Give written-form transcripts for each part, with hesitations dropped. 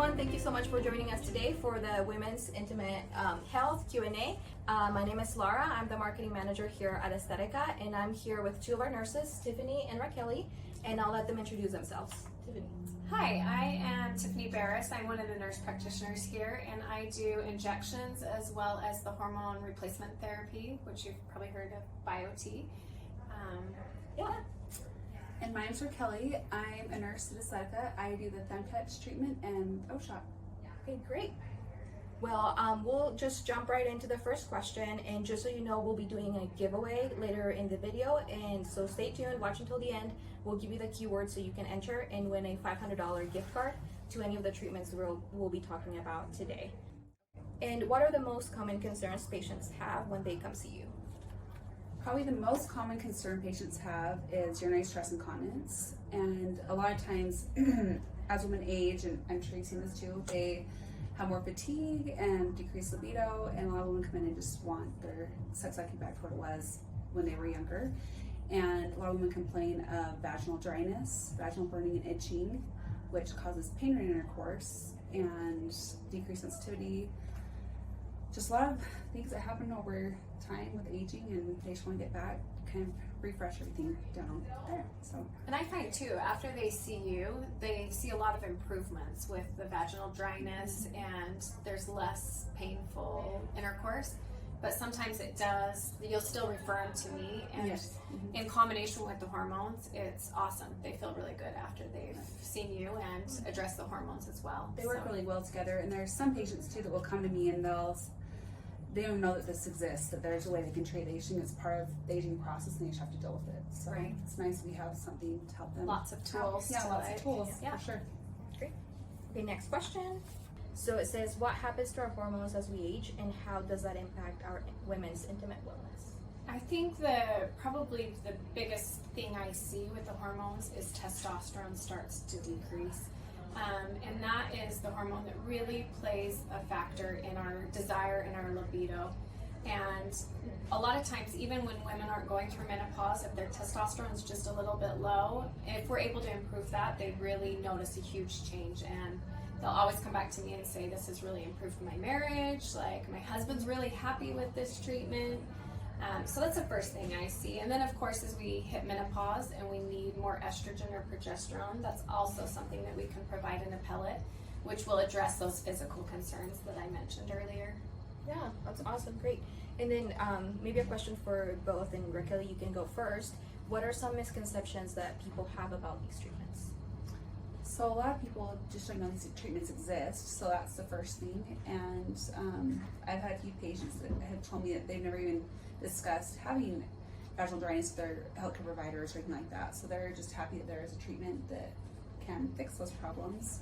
everyone, thank you so much for joining us today for the Women's Intimate Health Q&A. My name is Laura, I'm the marketing manager here at Aesthetica, and I'm here with two of our nurses, Tiffany and Rachiele, and I'll let them introduce themselves. Tiffany. Hi, I am Tiffany Barrus. I'm one of the nurse practitioners here, and I do injections as well as the hormone replacement therapy, which you've probably heard of, BioTE. And my name's Rachiele. I'm a nurse at Aesthetica. I do the FemTouch treatment and O-shot. Okay, great. Well, we'll just jump right into the first question, and just so you know, we'll be doing a giveaway later in the video, and so stay tuned, watch until the end. We'll give you the keywords so you can enter and win a $500 gift card to any of the treatments we'll be talking about today. And what are the most common concerns patients have when they come see you? Probably the most common concern patients have is urinary stress incontinence. And a lot of times, as women age, and I'm sure you've seen this too, they have more fatigue and decreased libido, and a lot of women come in and just want their sex life back to what it was when they were younger. And a lot of women complain of vaginal dryness, vaginal burning and itching, which causes pain during intercourse and decreased sensitivity. Just a lot of things that happen over time with aging, and they just want to get back, kind of refresh everything down there. So, and I find too, after they see you, they see a lot of improvements with the vaginal dryness, and there's less painful intercourse. But sometimes it does, you'll still refer them to me, and yes. In combination with the hormones, it's awesome. They feel really good after they've seen you and address the hormones as well. They work really well together, and there's some patients too that will come to me and they don't know that this exists, that there's a way they can treat aging. It's part of the aging process, and they just have to deal with it. So right. It's nice we have something to help them. Lots of tools. Lots of tools, for sure. Great. Okay, next question. So it says, what happens to our hormones as we age, and how does that impact our women's intimate wellness? I think probably the biggest thing I see with the hormones is testosterone starts to decrease. And that is the hormone that really plays a factor in our desire and our libido. And a lot of times, even when women aren't going through menopause, if their testosterone is just a little bit low, if we're able to improve that, they really notice a huge change. And they'll always come back to me and say, this has really improved my marriage, like my husband's really happy with this treatment. So that's the first thing I see. And then of course, as we hit menopause and we need more estrogen or progesterone, that's also something that we can provide in a pellet, which will address those physical concerns that I mentioned earlier. Yeah, that's awesome, great. And then maybe a question for both, and Rachiele, you can go first. What are some misconceptions that people have about these treatments? So a lot of people just don't know these treatments exist, so that's the first thing. And I've had a few patients that have told me that they've never even discussed having vaginal dryness with their healthcare providers or anything like that. So they're just happy that there is a treatment that can fix those problems.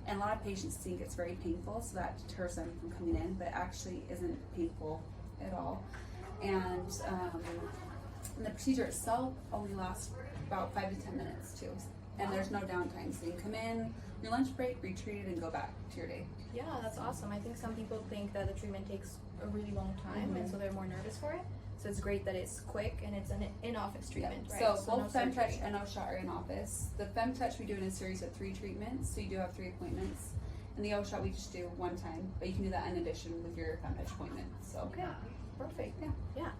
And a lot of patients think it's very painful, so that deters them from coming in, but it actually isn't painful at all. And the procedure itself only lasts about 5 to 10 minutes too. And there's no downtime, so you can come in, your lunch break, retreat, and go back to your day. Yeah, that's awesome. I think some people think that the treatment takes a really long time, and so they're more nervous for it. So it's great that it's quick and it's an in-office treatment, right? So both FemTouch and O-shot are in office. The FemTouch we do in a series of 3 treatments, so you do have 3 appointments. And the O-shot we just do 1 time, but you can do that in addition with your FemTouch appointment. So okay, perfect. Yeah.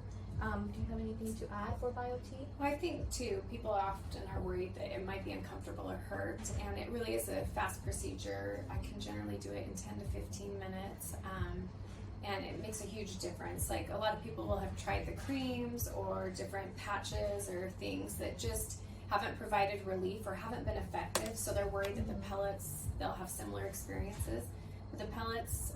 Do you have anything to add for BioTE? Well, I think too, people often are worried that it might be uncomfortable or hurt, and it really is a fast procedure. I can generally do it in 10 to 15 minutes, and it makes a huge difference. Like a lot of people will have tried the creams or different patches or things that just haven't provided relief or haven't been effective, so they're worried that the pellets, they'll have similar experiences. But the pellets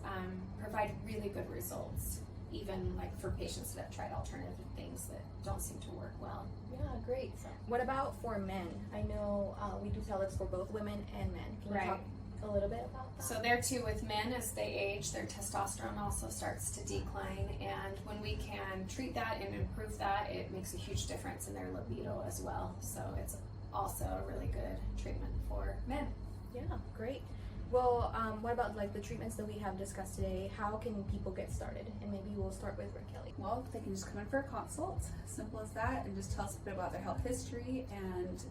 provide really good results, even like for patients that have tried alternative things that don't seem to work well. Yeah, great. What about for men? I know we do pellets for both women and men. Can you talk a little bit about that? So there too, with men, as they age, their testosterone also starts to decline, and when we can treat that and improve that, it makes a huge difference in their libido as well. So it's also a really good treatment for men. Yeah, great. Well, what about like the treatments that we have discussed today? How can people get started? And maybe we'll start with Rachiele. Well, they can just come in for a consult, simple as that, and just tell us a bit about their health history and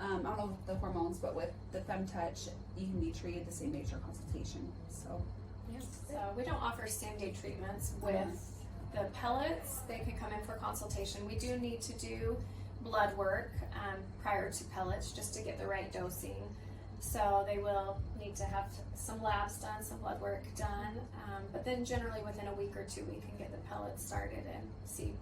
I don't know with the hormones, but with the FemTouch, you can be treated the same day as your consultation. So, So we don't offer same-day treatments with the pellets. They can come in for consultation. We do need to do blood work prior to pellets just to get the right dosing. So they will need to have some labs done, some blood work done, but then generally within a week or two we can get the pellets started and see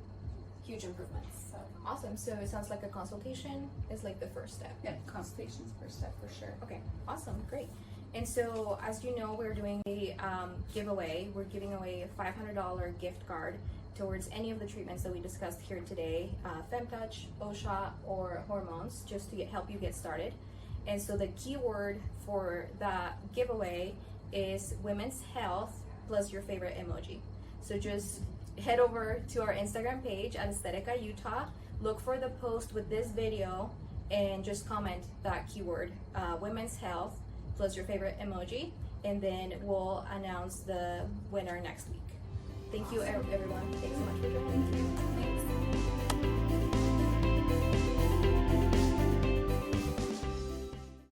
huge improvements. So Awesome. So it sounds like a consultation is like the first step. yeah, consultation's the first step for sure. Okay, awesome, great. And so, as you know, we're doing a giveaway. We're giving away a $500 gift card towards any of the treatments that we discussed here today, FemTouch, OSHA, or hormones, just to help you get started. And so the keyword for the giveaway is women's health plus your favorite emoji. So just head over to our Instagram page at Aesthetica Utah, look for the post with this video, and just comment that keyword, women's health plus your favorite emoji, and then we'll announce the winner next week. Thank you, everyone. Thanks so much for joining. thanks.